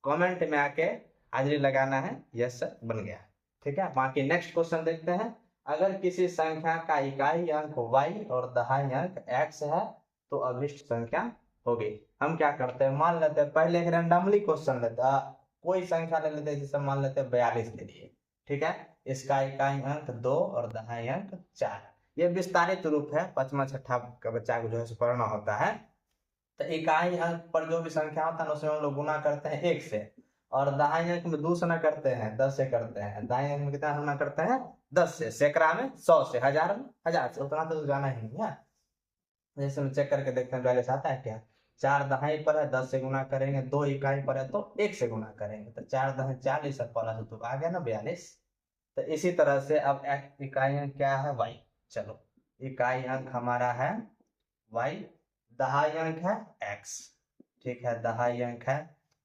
कमेंट में आके हाजिरी लगाना है, यस सर बन गया। ठीक है, बाकी नेक्स्ट क्वेश्चन देखते हैं। अगर किसी संख्या का इकाई अंक y और दहाई अंक x है तो अभिष्ट संख्या होगी। हम क्या करते हैं, मान लेते हैं पहले एक रैंडमली क्वेश्चन लेते हैं, कोई संख्या ले लेते हैं, जैसे मान लेते हैं 42 ले लिए, ठीक है। इसका इकाई अंक 2 और दहाई अंक 4। ये विस्तारित रूप है, पांचवा छठा का बच्चा को जो है पढ़ना होता है। तो इकाई अंक पर जो भी संख्या होता है उसमें हम लोग गुना करते हैं 1 से, और दहाई अंक में 2 से ना करते हैं 10 से करते हैं, दाई अंक में कितना गुना करते हैं 10 से, सैकड़ा में 100 से, हजार में 1000 से, उतना तो जाना ही नहीं है। जैसे हम चेक करके देखते हैं 42 आता है क्या, 4 दहाई पर है 10 से गुना करेंगे, 2 इकाई पर है तो 1 से गुना करेंगे, तो 4 दहाई 40 और प्लस तो आ गया ना 42। तो इसी तरह से अब इकाई अंक क्या है y, चलो इकाई अंक हमारा है y, दहाई अंक है x, ठीक है, दहाई अंक है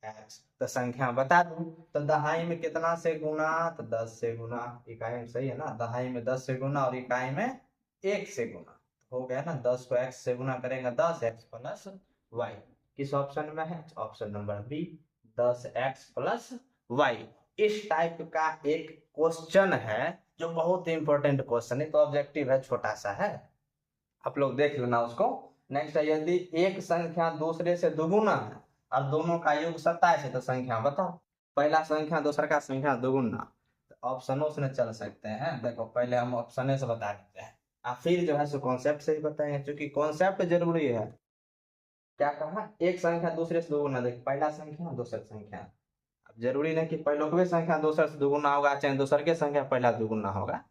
x। तो संख्या बता दूं, तो दहाई में कितना से गुना, तो 10 से गुना, इकाई में सही है ना, दहाई में 10 से गुना और इकाई में 1 से गुना, हो गया ना, 10 को x से गुना करेंगे 10x प्लस y। किस ऑप्शन में है, ऑप्शन नंबर बी, 10x प्लस y। इस टाइप का एक क्वेश्चन है जो बहुत ही इंपॉर्टेंट क्वेश्चन है, तो ऑब्जेक्टिव है, छोटा सा है, आप लोग देख लेना उसको। नेक्स्ट है, यदि एक संख्या दूसरे से दुगुना है और दोनों का योग 27 है तो संख्या बताओ। पहला संख्या दूसरा का संख्या दुगुना, तो ऑप्शनों से चल सकते हैं। देखो पहले हम ऑप्शन से बता देते हैं, और फिर जो है सो कॉन्सेप्ट से ही बताएंगे, क्योंकि कॉन्सेप्ट जरूरी है। क्या कहा, एक संख्या दूसरे से दुगुना, देख पहला संख्या दूसरा संख्या, अब जरूरी नहीं कि पहलोकवे संख्या दूसरे से दुगुना होगा, चाहे दूसर के संख्या पहला दुगुना होगा,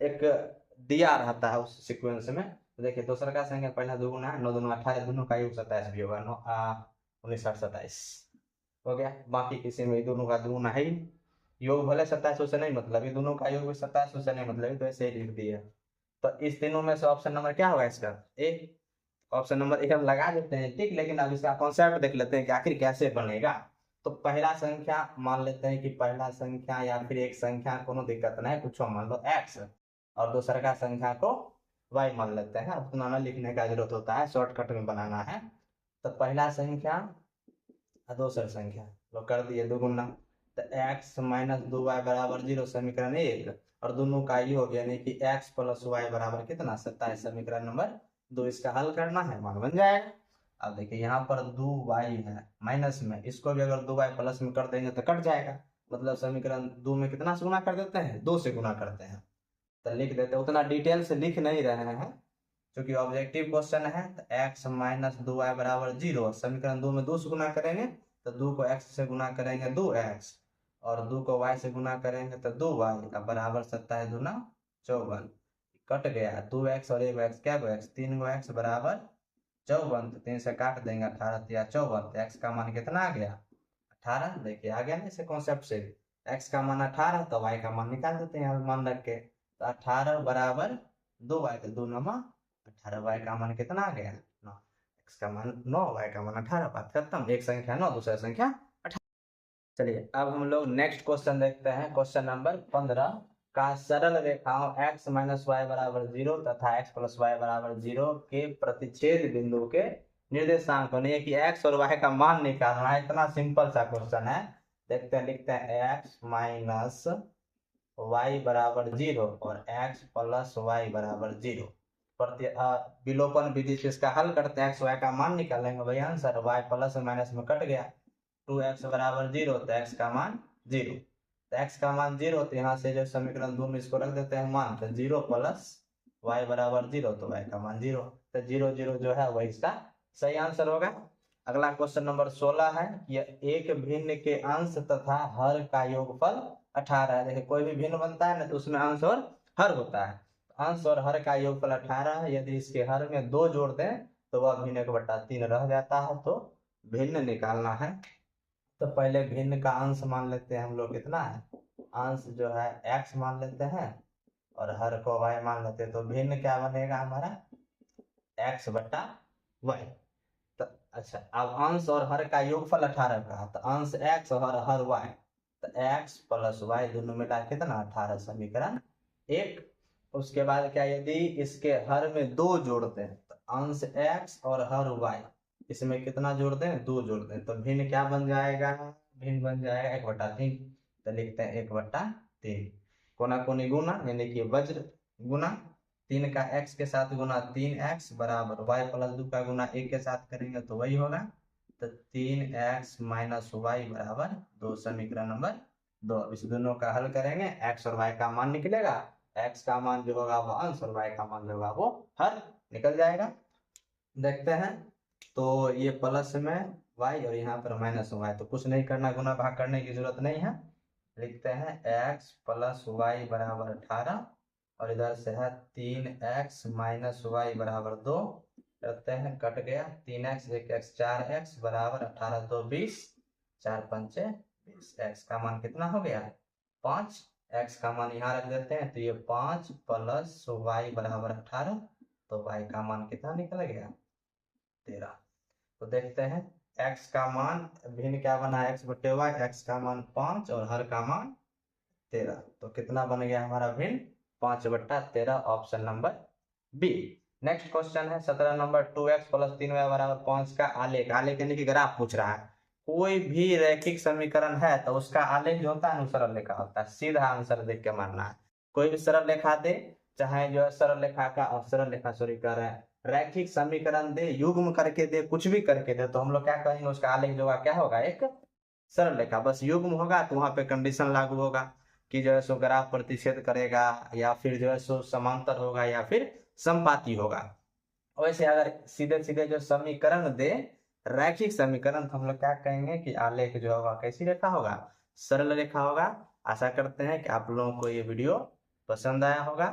एक दिया रहता है उस सीक्वेंस में। तो देखिए दूसरा का संख्या पहला दुगुना है, 9 दूना 18, दोनों का योग 27 भी होगा, 9 19 8 27 हो गया। बाकी किसी में दोनों का दुगुना है ही, योग भले 27 उससे नहीं मतलब, ये दोनों का योग भी 27 उससे नहीं मतलब, तो ऐसे ही लिख दिया। तो इस तीनों में से ऑप्शन नंबर क्या होगा इसका, ए। ऑप्शन नंबर एक हम लगा देते हैं, ठीक, लेकिन अब इसका कॉन्सेप्ट देख लेते हैं कि आखिर कैसे बनेगा। तो पहला संख्या मान लेते हैं कि पहला संख्या या फिर एक संख्या, कोनो दिक्कत नहीं, कुछ मान लो x, और दूसरा का संख्या को y मान लेते हैं, उतना ना लिखने का जरूरत होता है, शॉर्टकट में बनाना है। तो पहला संख्या और दूसरा संख्या लोग कर दिए दुगुना, तो x माइनस 2y बराबर 0, समीकरण 1, और दोनों का योग यानी कि x प्लस y बराबर कितना 27, समीकरण नंबर 2। इसका हल करना है, मान बन जाएगा। अब देखिए यहाँ पर 2y है माइनस में, इसको भी अगर 2y प्लस में कर देंगे तो कट जाएगा, मतलब समीकरण 2 में कितना से गुना कर देते हैं, 2 से गुना करते हैं। तो लिख देते हैं, उतना डिटेल से लिख नहीं रहे हैं क्योंकि ऑब्जेक्टिव क्वेश्चन है। तो x माइनस 2y बराबर 0, समीकरण 2 में 2 से गुना करेंगे तो 2 को x से गुना करेंगे 2x, और 2 को y से गुना करेंगे तो 2y, अब बराबर 27 दूना 54, कट गया 2x और 1x, क्या गो x, 3 गो x बराबर 54, तो 3 से काट देंगे 18 या 54, तो x का मान कितना आ गया 18। देखिए आ गया ना इसे कॉन्सेप्ट से, x का मान 18 तो y का मान निकाल देते हैं मान रख के, तो 18 बराबर 2y, तो 2 नमा 18, y का मान कितना आ गया 9, x का मान 9, y का मान 18, बात खत्म। एक संख्या 9, दूसरा संख्या 18। चलिए अब हम लोग नेक्स्ट क्वेश्चन देखते हैं, क्वेश्चन नंबर 15 का सरल रेखाओं x माइनस वाई बराबर 0 तथा x प्लस वाई बराबर 0 के प्रतिच्छेद बिंदु के निर्देशांक बनिए कि x और y का मान निकालना है। इतना सिंपल सा क्वेश्चन है, देखते हैं, लिखते हैं x माइनस वाई बराबर 0 और x प्लस वाई बराबर 0, विलोपन विधि से इसका हल करते हैं, x y का मान निकालेंगे, भाई आंसर y प्लस माइनस में कट गया, 2x बराबर 0, तो x का मान 0, तो x का मान 0, तो यहाँ से जो समीकरण 2 में इसको रख देते हैं मान, तो 0 प्लस y बराबर 0, तो y का मान 0, तो 0 0 जो है वही इसका सही आंसर होगा। अगला क्वेश्चन नंबर 16 है, यह एक भिन्न के अंश तथा हर का योगफल 18 है। देखिए कोई भी भिन्न बनता है ना तो उसमें अंश और हर होता है, अंश और हर का योगफल 18 है, यदि इसके हर में 2 जोड़ दें तो वह भिन्न 1/3 रह जाता है, तो भिन्न निकालना है। तो पहले भिन्न का अंश मान लेते हैं हम लोग, कितना है, अंश जो है x मान लेते हैं और हर को y मान लेते हैं, तो भिन्न क्या बनेगा हमारा x/y। तो अच्छा अब अंश और हर का योगफल 18 का, तो अंश x और हर y, तो x प्लस y दोनों मिला कितना 18, समीकरण 1। उसके बाद क्या, यदि इसके हर में 2 जोड़ते हैं तो अंश x और हर y, इसमें कितना जोड़ दें 2 जोड़ दें, तो भिन्न क्या बन जाएगा, भिन्न बन जाएगा 1/3, तो लिखते हैं 1/3, कोना कोनी गुना यानी कि वज्र, गुना 3 का x के साथ गुना 3x बराबर y प्लस 2 का गुना 1 के साथ करेंगे तो वही होगा। तो 3x माइनस वाई बराबर 2, समीकरण नंबर 2। अब इस दोनों का हल करेंगे, x और y का मान निकलेगा, x का मान जो होगा वो अंश और y का मान जो होगा वो हर निकल जाएगा। देखते हैं, तो ये प्लस में y और यहाँ पर माइनस y, तो कुछ नहीं करना, गुना भाग करने की जरूरत नहीं है। लिखते हैं x प्लस वाई बराबर 18 और इधर से है 3x माइनस वाई बराबर 2। करते हैं, कट गया 3x 1x 4x बराबर 18 2 20, 4 पंचे 20। x का मान कितना हो गया 5। x का मान यहाँ रख देते हैं, तो ये 5 प्लस वाई बराबर 18, तो y का मान कितना निकल गया 13। तो देखते हैं x का मान भिन्न क्या बना है, x बटे y, x का मान 5 और हर का मान 13, तो कितना बन गया हमारा भिन्न 5/13, option number B. Next question है 17 नंबर, 2x प्लस 3y बराबर 5 का आलेख, आलेख यानी कि ग्राफ पूछ रहा है। कोई भी रैखिक समीकरण है तो उसका आलेख जो होता है ना सरल रेखा होता है, सीधा आंसर देख के मानना है। कोई भी सरल रेखा दे, चाहे जो है सरल रेखा का सरल रेखा सॉरी कर रहे हैं, रैखिक समीकरण दे, युग्म करके दे, कुछ भी करके दे, तो हम लोग क्या कहेंगे उसका आलेख जो होगा क्या होगा एक सरल रेखा। बस युग्म होगा तो वहां पे कंडीशन लागू होगा कि जो है सो ग्राफ प्रतिच्छेद करेगा, या फिर जो है सो समांतर होगा, या फिर समपाती होगा। वैसे अगर सीधे सीधे जो समीकरण दे रैखिक समीकरण, तो हम लोग क्या कहेंगे कि आलेख जो होगा कैसी रेखा होगा, सरल रेखा होगा। आशा करते हैं कि आप लोगों को ये वीडियो पसंद आया होगा।